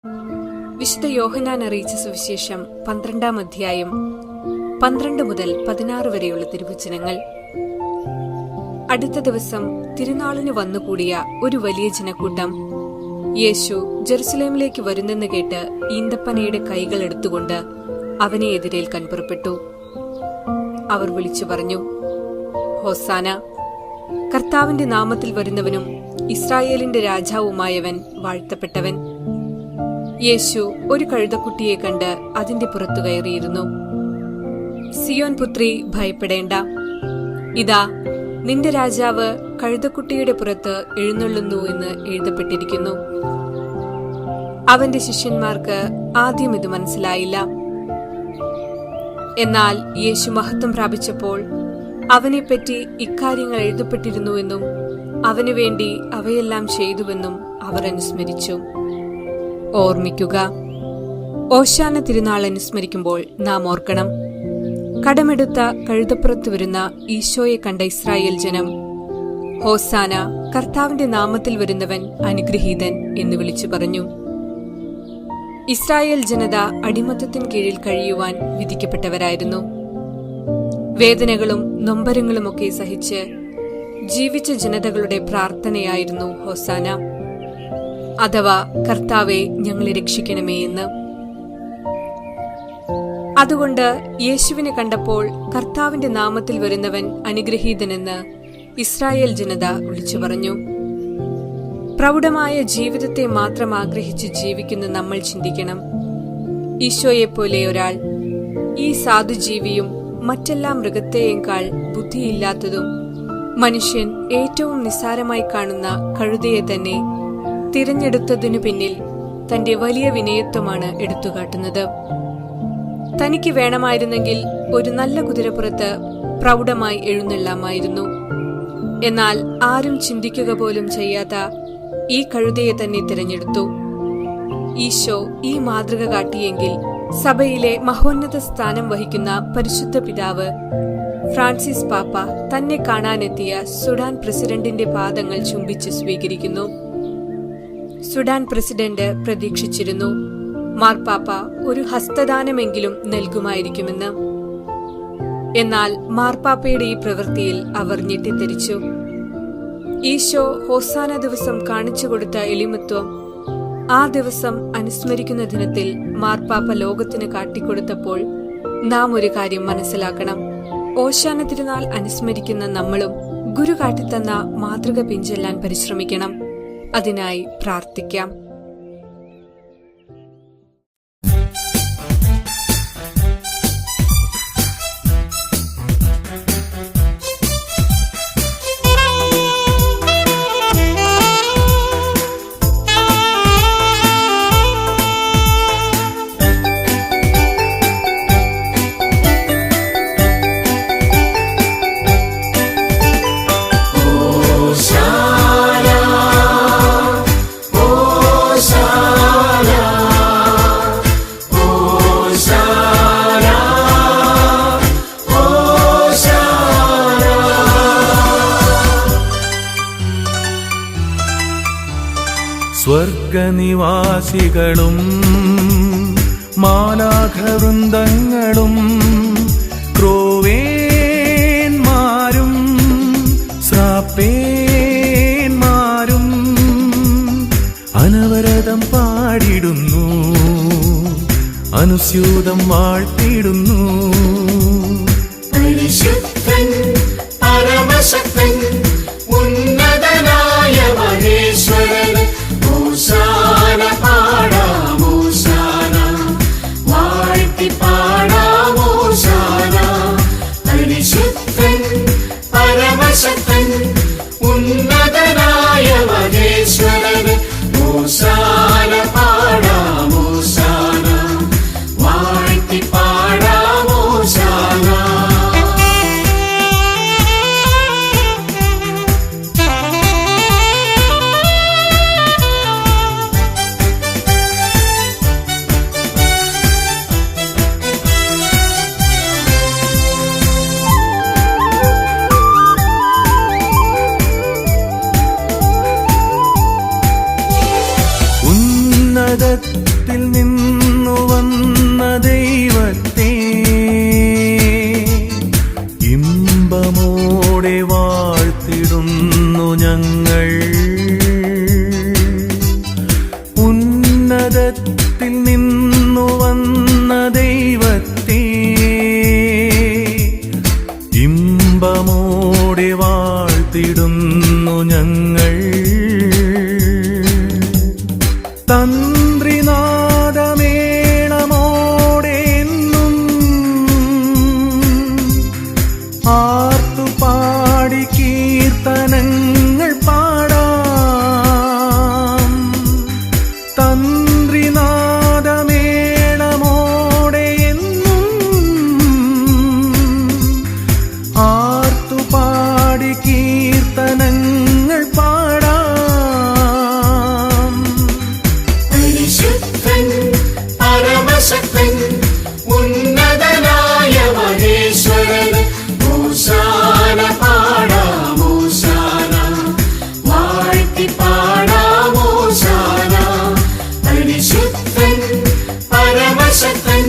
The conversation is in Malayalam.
വിശുദ്ധ യോഹന്നാൻ അറിയിച്ച സുവിശേഷം 12-ാം അധ്യായം 12 മുതൽ 16 വരെയുള്ള തിരുവചനങ്ങൾ. അടുത്ത ദിവസം തിരുനാളിന് വന്നുകൂടിയ ഒരു വലിയ ജനക്കൂട്ടം യേശു ജെറുസലേമിലേക്ക് വരുന്നെന്ന് കേട്ട് ഈന്തപ്പനയുടെ കൈകൾ എടുത്തുകൊണ്ട് അവനെ എതിരേൽക്കാൻ പുറപ്പെട്ടു. അവർ വിളിച്ചു പറഞ്ഞു, ഹോസാന, കർത്താവിന്റെ നാമത്തിൽ വരുന്നവനും ഇസ്രായേലിന്റെ രാജാവുമായവൻ വാഴ്ത്തപ്പെട്ടവൻ. യേശു ഒരു കഴുതക്കുട്ടിയെ കണ്ട് അതിന്റെ പുറത്തു കയറിയിരുന്നു. സിയോൻ പുത്രി, ഭയപ്പെടേണ്ട, ഇതാ നിന്റെ രാജാവ് കഴുതക്കുട്ടിയുടെ പുറത്ത് എഴുന്നള്ളുന്നു എന്ന് എഴുതപ്പെട്ടിരിക്കുന്നു. അവന്റെ ശിഷ്യന്മാർക്ക് ആദ്യം ഇത് മനസ്സിലായില്ല. എന്നാൽ യേശു മഹത്വം പ്രാപിച്ചപ്പോൾ അവനെപ്പറ്റി ഇക്കാര്യങ്ങൾ എഴുതപ്പെട്ടിരുന്നുവെന്നും അവനു വേണ്ടി അവയെല്ലാം ചെയ്തുവെന്നും അവർ അനുസ്മരിച്ചു. ഓർമ്മിക്കുക, ഓശാന തിരുനാൾ അനുസ്മരിക്കുമ്പോൾ നാം ഓർക്കണം, കടമെടുത്ത കഴുതപ്പുറത്ത് വരുന്ന ഈശോയെ കണ്ട ഇസ്രായേൽ ജനം ഹോസാന, കർത്താവിന്റെ നാമത്തിൽ വരുന്നവൻ അനുഗ്രഹീതൻ എന്ന് വിളിച്ചു പറഞ്ഞു. ഇസ്രായേൽ ജനത അടിമത്തത്തിന് കീഴിൽ കഴിയുവാൻ വിധിക്കപ്പെട്ടവരായിരുന്നു. വേദനകളും നൊമ്പരങ്ങളുമൊക്കെ സഹിച്ച് ജീവിച്ച ജനതകളുടെ പ്രാർത്ഥനയായിരുന്നു ഹോസാന, അഥവാ കർത്താവെ ഞങ്ങളെ രക്ഷിക്കണമേ എന്ന്. അതുകൊണ്ട് യേശുവിനെ കണ്ടപ്പോൾ കർത്താവിന്റെ നാമത്തിൽ വരുന്നവൻ അനുഗ്രഹീതനെന്ന് ഇസ്രായേൽ ജനത വിളിച്ചു പറഞ്ഞു. പ്രൗഢമായ ജീവിതത്തെ മാത്രം ആഗ്രഹിച്ച് ജീവിക്കുന്ന നമ്മൾ ചിന്തിക്കണം, ഈശോയെപ്പോലെ ഒരാൾ, ഈ സാധുജീവിയും മറ്റെല്ലാ മൃഗത്തെയേക്കാൾ ബുദ്ധിയില്ലാത്തതും മനുഷ്യൻ ഏറ്റവും നിസ്സാരമായി കാണുന്ന കഴുതയെ തന്നെ തിരഞ്ഞെടുത്തതിനു പിന്നിൽ തന്റെ വലിയ വിനയത്വമാണ് എടുത്തുകാട്ടുന്നത്. തനിക്ക് വേണമായിരുന്നെങ്കിൽ ഒരു നല്ല കുതിരപ്പുറത്ത് പ്രൗഢമായി എഴുന്നള്ളാമായിരുന്നു. എന്നാൽ ആരും ചിന്തിക്കുക പോലും ചെയ്യാത്ത ഈ കഴുതയെ തന്നെ തിരഞ്ഞെടുത്തു. ഈശോ ഈ മാതൃക കാട്ടിയെങ്കിൽ സഭയിലെ മഹോന്നത സ്ഥാനം വഹിക്കുന്ന പരിശുദ്ധ പിതാവ് ഫ്രാൻസിസ് പാപ്പ തന്നെ കാണാനെത്തിയ സുഡാൻ പ്രസിഡന്റിന്റെ പാദങ്ങൾ ചുംബിച്ച് സ്വീകരിക്കുന്നു. സുഡാൻ പ്രസിഡന്റ് പ്രതീക്ഷിച്ചിരുന്നു മാർപ്പാപ്പ ഒരു ഹസ്തദാനമെങ്കിലും നൽകുമായിരിക്കുമെന്ന്. എന്നാൽ മാർപ്പാപ്പയുടെ ഈ പ്രവൃത്തിയിൽ അവർ ഞെട്ടിത്തെറിച്ചു. ഈശോ ഹോസാന ദിവസം കാണിച്ചു കൊടുത്ത എളിമത്വം ആ ദിവസം അനുസ്മരിക്കുന്ന ദിനത്തിൽ മാർപ്പാപ്പ ലോകത്തിന് കാട്ടിക്കൊടുത്തപ്പോൾ നാം ഒരു കാര്യം മനസ്സിലാക്കണം. ഓശാന തിരുനാൾ അനുസ്മരിക്കുന്ന നമ്മളും ഗുരു കാട്ടിത്തന്ന മാതൃക പിഞ്ചെല്ലാൻ പരിശ്രമിക്കണം. അതിനായി പ്രാർത്ഥിക്കാം. സ്വർഗനിവാസികളും മാലാഖവൃന്ദങ്ങളും ക്രോവേന്മാരും ശ്രാപ്പേന്മാരും അനവരതം പാടിടുന്നു, അനുസ്യൂതം വാഴ്ത്തിടുന്നു. പരിശുദ്ധൻ പരമശക്തൻ ഉന്നതനായ മഹേശ്വരൻ ഹോസാന പാടാം, ഹോസാന വാഴ്ത്തി പാടാം, ഹോസാന. പരിശുദ്ധൻ പരമശക്തൻ ഉന്നതനായ മഹേശ്വരൻ ഹോസാന പാടാം, ഹോസാന വാഴ്ത്തി പാടാം, ഹോസാന. ഉന്നതത്തിൽ നിന്നു വന്ന ദൈവത്തെ ഇമ്പമോടെ വാഴ്ത്തിടുന്നു ഞങ്ങൾ. ഉന്നതത്തിൽ നിന്നു വന്ന ദൈവത്തെ ഇമ്പമോടെ വാഴ്ത്തിടുന്നു ഞങ്ങൾ. തന്ത്രിനാദമേളമോടെ എന്നും ആർത്തുപാടി കീർത്തനങ്ങൾ പാടാം. തന്ത്രിനാദമേളമോടെ എന്നും ആർത്തുപാടി കീർത്തനങ്ങൾ പാടാം. പരിശുദ്ധൻ പരമശക്തൻ ഉന്നതനായ മഹേശ്വരന് ഹോശാന പാടാം ഹോശാന. വാഴ്ത്തി പാടാം ഹോശാന. പരിശുദ്ധൻ പരമശക്തൻ